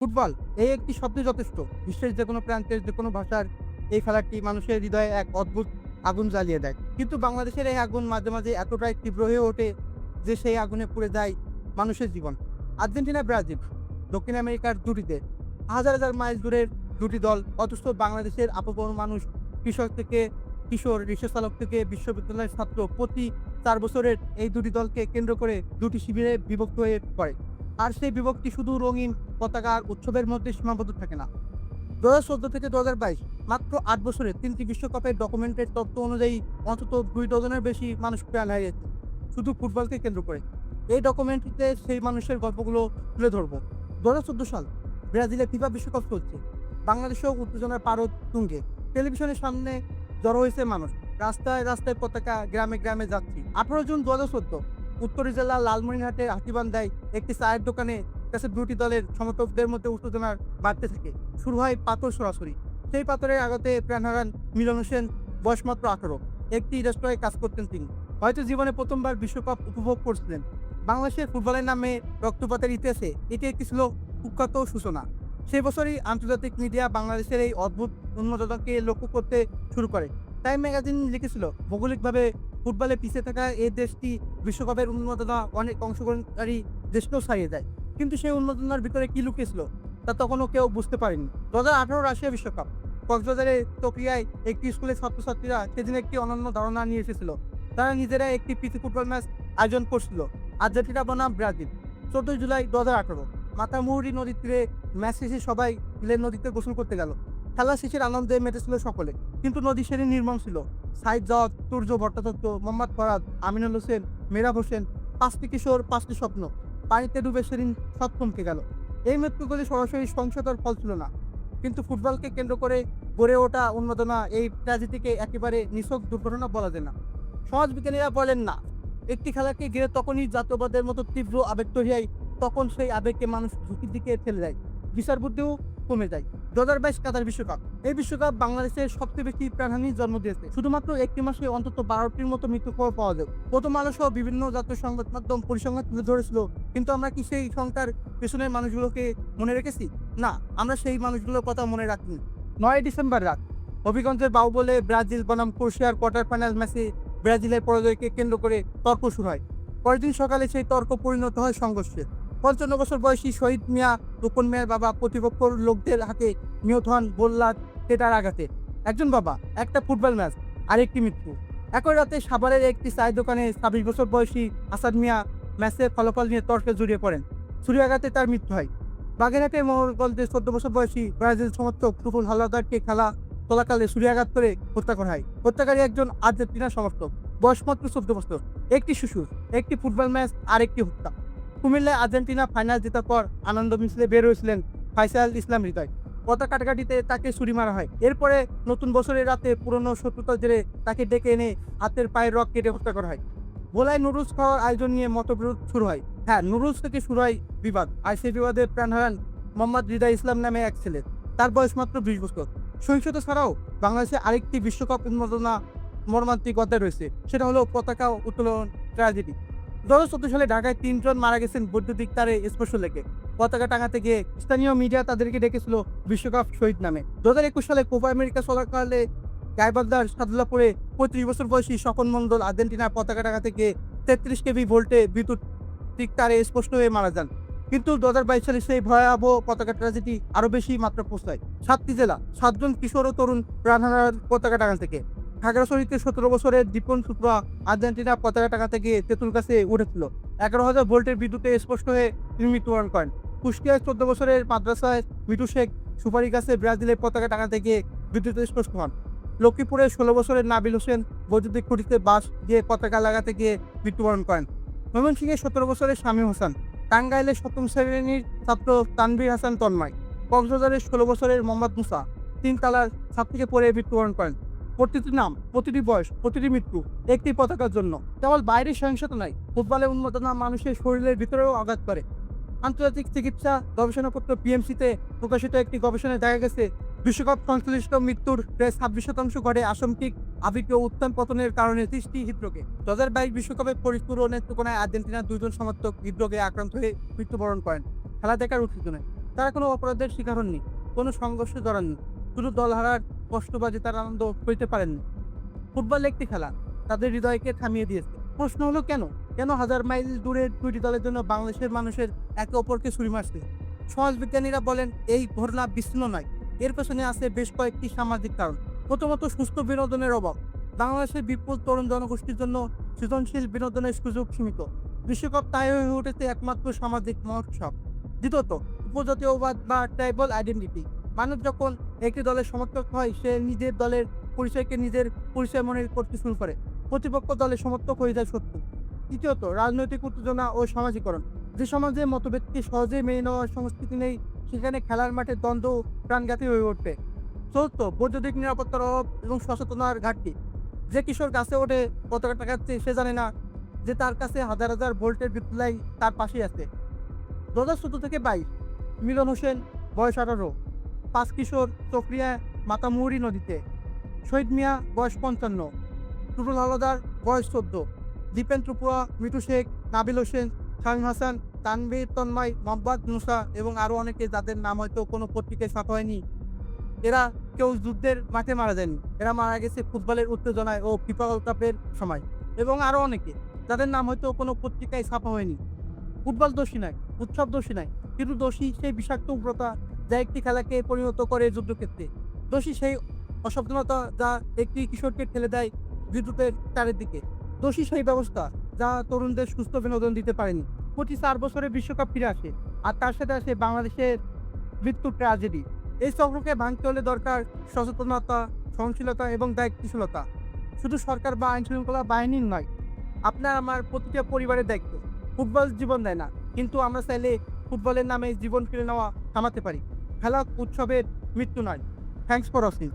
Football এই একটি শব্দই যথেষ্ট। বিশ্বের যেকোনো প্রান্তের যেকোনো ভাষার এই খেলাটি মানুষের হৃদয়ে এক অদ্ভুত আগুন জ্বালিয়ে দেয়। কিন্তু বাংলাদেশের এই আগুন মাঝে, মাঝে এতটাই তীব্র হয়ে ওঠে যে সেই আগুনে পুড়ে যায় মানুষের জীবন। আর্জেন্টিনা, ব্রাজিল, দক্ষিণ আমেরিকার দুটি দেশ। হাজার, হাজার মাইল দূরের দুটি দল। অথচ বাংলাদেশের আপামর মানুষ, কৃষক থেকে কিশোর, রিকশাচালক থেকে বিশ্ববিদ্যালয়ের ছাত্র প্রতি ৪ বছরের এই দুটি দলকে কেন্দ্র করে দুটি শিবিরে বিভক্ত হয়ে পড়ে। আর সেই বিভক্তি শুধু রঙিন পতাকা আর উৎসবের মধ্যে সীমাবদ্ধ থাকে না। ২০১৪ থেকে ২০২২ মাত্র ৮ বছরে ৩টি বিশ্বকাপের ডকুমেন্টের তথ্য অনুযায়ী অন্তত ২ ডজনের বেশি মানুষ প্রাণ হারিয়েছে শুধু ফুটবলকে কেন্দ্র করে। এই ডকুমেন্টারিতে সেই মানুষের গল্পগুলো তুলে ধরব। ২০১৪ সাল ব্রাজিলে ফিফা বিশ্বকাপ চলছে। বাংলাদেশেও উত্তেজনার পারদ তুঙ্গে। টেলিভিশনের সামনে জড়ো হয়েছে মানুষ। রাস্তায়, রাস্তায় পতাকা, গ্রামে, গ্রামে যাচ্ছি। ১৮ জুন ২০১৪ উত্তর জেলার লালমনিরহাটে হাতিবান্ধায় একটি চায়ের দোকানে কাছে দুটি দলের সমর্থকদের মধ্যে উত্তেজনার বাড়তে থাকে। শুরু হয় পাথর ছোড়াছুড়ি। সেই পাথরের আঘাতে প্রাণ হারান মিলন হোসেন, বয়স মাত্র ১৮। একটি রেস্তোরাঁয় কাজ করতেন তিনি। হয়তো জীবনে প্রথমবার বিশ্বকাপ উপভোগ করছিলেন। বাংলাদেশের ফুটবলের নামে রক্তপাতের ইতিহাসে এটি একটি ছিল কুখ্যাত সূচনা। সেই বছরই আন্তর্জাতিক মিডিয়া বাংলাদেশের এই অদ্ভুত উন্মাদনাকে লক্ষ্য করতে শুরু করে। টাইম ম্যাগাজিন লিখেছিল, ভৌগোলিকভাবে ফুটবলে পিছিয়ে থাকা এই দেশটি বিশ্বকাপের উন্মাদনা অনেক অংশগ্রহণকারী দেশকেও ছাড়িয়ে যায়। কিন্তু সেই উন্মাদনার ভিতরে কি লুকিয়েছিল তা তখনও কেউ বুঝতে পারেনি। ২০১৮ রাশিয়া বিশ্বকাপ। কক্সবাজারের তকিয়ায় একটি স্কুলের ছাত্রছাত্রীরা সেদিন একটি অনন্য ধারণা নিয়ে এসেছিল। তারা নিজেরা একটি প্রীতি ফুটবল ম্যাচ আয়োজন করছিল আর্জেন্টিনা বনাম ব্রাজিল। ১৪ জুলাই ২০১৮ মাতামুহুরী নদীর তীরে ম্যাচ শেষে সবাই মিলে নদীতে গোসল করতে গেল। খেলা শেষের আনন্দে মেতেছিল সকলে। কিন্তু নদী সেদিন নির্মম ছিল। সাইদ জাওয়াদ, সূর্য ভট্টাচার্য, মোহাম্মদ ফরাদ, আমিনুল হোসেন, মেহরাব হোসেন, ৫টি কিশোর, ৫টি স্বপ্ন পানিতে ডুবে সেদিন সব থমকে গেল। এই মৃত্যুগুলি সরাসরি সহিংসতার ফল ছিল না, কিন্তু ফুটবলকে কেন্দ্র করে গড়ে ওঠা উন্মাদনা এই ট্র্যাজেডিকে একেবারে নিছক দুর্ঘটনা বলা যায় না। সমাজবিজ্ঞানীরা বলেন না, একটি খেলাকে ঘিরে তখনই জাতীয়বাদের মতো তীব্র আবেগ তৈরি হয়, তখন সেই আবেগকে মানুষ ঝুঁকির দিকে ঠেলে দেয়, বিচার বুদ্ধিও কমে যায়। ২০২২ কাতার বিশ্বকাপ। এই বিশ্বকাপ বাংলাদেশের সবচেয়ে বেশি প্রাণহানির জন্ম দিয়েছে। শুধুমাত্র একটি মাসে অন্তত ১২টির মতো মৃত্যু খবর পাওয়া যায়। প্রথম আলো সহ বিভিন্ন জাতীয় সংবাদ মাধ্যম পরিসংখ্যান তুলে ধরেছিল, কিন্তু আমরা কি সেই সংখ্যার পেছনের মানুষগুলোকে মনে রেখেছি? না, আমরা সেই মানুষগুলোর কথা মনে রাখিনি। ৯ ডিসেম্বর রাত হবিগঞ্জের বাহুবলে ব্রাজিল বনাম ক্রোয়েশিয়ার কোয়ার্টার ফাইনাল ম্যাচে ব্রাজিলের পরাজয়কে কেন্দ্র করে তর্ক শুরু হয়। পরের দিন সকালে সেই তর্ক পরিণত হয় সংঘর্ষে। ৫৫ বছর বয়সী শহীদ মিয়া, রূপন মিয়ার বাবা প্রতিপক্ষের লোকদের হাতে নিহত হন বোল্লার টেটার আঘাতে। একজন বাবা, একটা ফুটবল ম্যাচ, আরেকটি মৃত্যু। একই রাতে সাভারের একটি চায়ের দোকানে ২৬ বছর বয়সী আসাদ মিয়া ম্যাচের ফলাফল নিয়ে তর্কে জড়িয়ে পড়েন। ছুরি আঘাতে তার মৃত্যু হয়। বাগেরহাটের মোহরগঞ্জে ১৪ বছর বয়সী ব্রাজিল সমর্থক টুকুল হাওলাদারকে খেলা চলাকালে ছুরিয়াঘাত করে হত্যা করা হয়। হত্যাকারী একজন আর্জেন্টিনা সমর্থক, বয়স মাত্র ১৪ বছর। একটি শিশু, একটি ফুটবল ম্যাচ, আরেকটি হত্যা। কুমিল্লায় আর্জেন্টিনা ফাইনাল জেতার পর আনন্দ মিছিলে বের হয়েছিলেন ফাইসাল ইসলাম হৃদয়। পতাকা কাটাকাটিতে তাকে ছুরি মারা হয়। এরপরে নতুন বছরের রাতে পুরনো শত্রুতার জেরে তাকে ডেকে এনে হাতের পায়ের রক কেটে হত্যা করা হয়। ভোলায় নুডলস খাওয়ার আয়োজন নিয়ে মতবিরোধ শুরু হয়। হ্যাঁ, নুডলস থেকে শুরু হয় বিবাদ। আর সেই বিবাদে প্রাণ হারান মোহাম্মদ হৃদয় ইসলাম নামে এক ছেলে। তার বয়স মাত্র ২০ বছর। সহিংসতা ছাড়াও বাংলাদেশে আরেকটি বিশ্বকাপ উন্মাদনা মর্মান্তিক অধ্যায় রয়েছে। সেটা হলো পতাকা উত্তোলন ট্র্যাজেডি। ২০১৪ সালে ঢাকায় ৩ জন মারা গেছেন বৈদ্যুতিক তারে স্পর্শ লেগে। পতাকা টাঙাতে গিয়ে স্থানীয় মিডিয়া তাদেরকে ডেকেছিল বিশ্বকাপ শহীদ নামে। ২০২১ সালে কোপা আমেরিকা চলাকালে গাইবান্ধার সাদুল্লাপুরে ৩৫ বছর বয়সী স্বপন মণ্ডল আর্জেন্টিনার পতাকা টাঙাতে গিয়ে ৩৩ কেভি ভোল্টে বিদ্যুতিক তারে স্পষ্ট হয়ে মারা যান। কিন্তু ২০২২ সালে সেই ভয়াবহ পতাকা ট্র্যাজেডি আরও বেশি মাত্রা পৌঁছায়। ৭টি জেলা, ৭ জন কিশোর ও তরুণ প্রাণ হারান পতাকা টাঙাতে গিয়ে। খাগড়াছড়িতে ১৭ বছরের দীপন সুত্রা আর্জেন্টিনা পতাকা টাঙাতে গিয়ে তেঁতুল গাছে উঠেছিল। ১১,০০০ ভোল্টের বিদ্যুতে স্পষ্ট হয়ে তিনি মৃত্যুবরণ করেন। কুষ্টিয়ায় ১৪ বছরের মাদ্রাসায় মিঠু শেখ সুপারি গাছে ব্রাজিলের পতাকা টাঙাতে গিয়ে বিদ্যুতে স্পষ্ট হন। লক্ষ্মীপুরে ১৬ বছরের নাবিল হোসেন বৈদ্যুতিক খুঁটিতে বাঁশ দিয়ে পতাকা লাগাতে গিয়ে মৃত্যুবরণ করেন। ময়মনসিংহে ১৭ বছরের শামীম হোসেন, টাঙ্গাইলের ৭ম শ্রেণীর ছাত্র তানভীর হাসান তন্ময়, কক্সবাজারের ১৬ বছরের মোহাম্মদ মুসা ৩ তলার ছাদ থেকে পড়ে মৃত্যুবরণ করেন। প্রতিটি নাম, প্রতিটি বয়স, প্রতিটি মৃত্যু একটি পতাকার জন্য। কেবল বাইরের সহিংসতা নয়, ফুটবলের উন্মাদনা মানুষের শরীরের ভিতরেও আঘাত করে। আন্তর্জাতিক চিকিৎসা গবেষণাপত্র পিএমসিতে প্রকাশিত একটি গবেষণায় দেখা গেছে, বিশ্বকাপ সংশ্লিষ্ট মৃত্যুর প্রায় ২৬% ঘটে আংশিক আবেগীয় উত্থান পতনের কারণে সৃষ্টি হৃদরোগে। ২০২২ বিশ্বকাপে ফরিদপুর ও নেত্রকোনায় আর্জেন্টিনার ২ জন সমর্থক হৃদরোগে আক্রান্ত হয়ে মৃত্যুবরণ করেন খেলা দেখার উত্তেজনায়। তারা কোনো অপরাধের শিকার হননি, কোনো সংঘর্ষে জড়াননি, শুধু দল হারার কষ্ট বা জেতার আনন্দ পেতে পারেননি। ফুটবল একটি খেলা, তাদের হৃদয়কে থামিয়ে দিয়েছে। প্রশ্ন হলো কেন? কেন হাজার মাইল দূরের দুইটি দলের জন্য বাংলাদেশের মানুষের একে অপরকে ছুরি মারছে? সমাজবিজ্ঞানীরা বলেন এই ঘটনা বিচ্ছিন্ন নয়, এর পেছনে আছে বেশ কয়েকটি সামাজিক কারণ। প্রথমত, সুস্থ বিনোদনের অভাব। বাংলাদেশের বিপুল তরুণ জনগোষ্ঠীর জন্য সৃজনশীল বিনোদনের সুযোগ সীমিত। বিশ্বকাপ তাই হয়ে উঠেছে একমাত্র সামাজিক মহোৎসব। দ্বিতীয়ত, উপজাতীয়বাদ বা ট্রাইবাল আইডেন্টিটি। মানুষ যখন একটি দলের সমর্থক হয়, সে নিজের দলের পরিচয়কে নিজের পরিচয় মনে করতে শুরু করে। প্রতিপক্ষ দলের সমর্থক হয়ে যায় শত্রু। তৃতীয়ত, রাজনৈতিক উত্তেজনা ও সামাজিকরণ। যে সমাজে মতভেদকে সহজেই মেনে নেওয়ার সংস্কৃতি নেই, সেখানে খেলার মাঠে দ্বন্দ্ব প্রাণঘাতী হয়ে উঠবে। চতুর্থ, বৈদ্যুতিক নিরাপত্তার অভাব এবং সচেতনার ঘাটতি। যে কিশোর গাছে ওঠে পতাকা টাকাচ্ছে, সে জানে না যে তার কাছে হাজার হাজার ভোল্টের বিদ্যুৎ লাইন তার পাশেই আছে। 2014 থেকে 22, মিলন হোসেন বয়স 18, 5 কিশোর চকরিয়া মাতামুহুরী নদীতে। শহীদ মিয়া বয়স 55, টুটুল হাওলাদার বয়স 14, দীপেন ত্রিপুরা, মিঠু শেখ, নাবিল হোসেন, শামীম হাসান, তানভীর তন্ময়, মোহাম্মদ মুসা এবং আরও অনেকে, যাদের নাম হয়তো কোনো পত্রিকায় ছাপা হয়নি। এরা কেউ যুদ্ধের মাঠে মারা যায়নি, এরা মারা গেছে ফুটবলের উত্তেজনায় ও ফিফা ওয়ার্ল্ড কাপের সময়। এবং আরও অনেকে, যাদের নাম হয়তো কোনো পত্রিকায় ছাপা হয়নি। ফুটবল দোষী নয়, উৎসব দোষী নয়, কিন্তু দোষী সেই বিষাক্ত উগ্রতা যা একটি খেলাকে পরিণত করে যুদ্ধক্ষেত্রে। দোষী সেই অসাবধানতা যা একটি কিশোরকে ঠেলে দেয় বিদ্যুতের তারের দিকে। দোষী সেই ব্যবস্থা যা তরুণদের সুস্থ বিনোদন দিতে পারেনি। প্রতি 4 বছরে বিশ্বকাপ ফিরে আসে, আর তার সাথে আসে বাংলাদেশের মৃত্যুর ট্র্যাজেডি। এই চক্রকে ভাঙতে হলে দরকার সচেতনতা, সহনশীলতা এবং দায়িত্বশীলতা। শুধু সরকার বা আইন শৃঙ্খলা বাহিনীর নয়, আপনার আমার প্রতিটা পরিবারের দায়িত্ব। ফুটবল জীবন দেয় না, কিন্তু আমরা চাইলে ফুটবলের নামে জীবন কেড়ে নেওয়া থামাতে পারি। খেলা উৎসবের মৃত্যু নয়। Thanks for watching.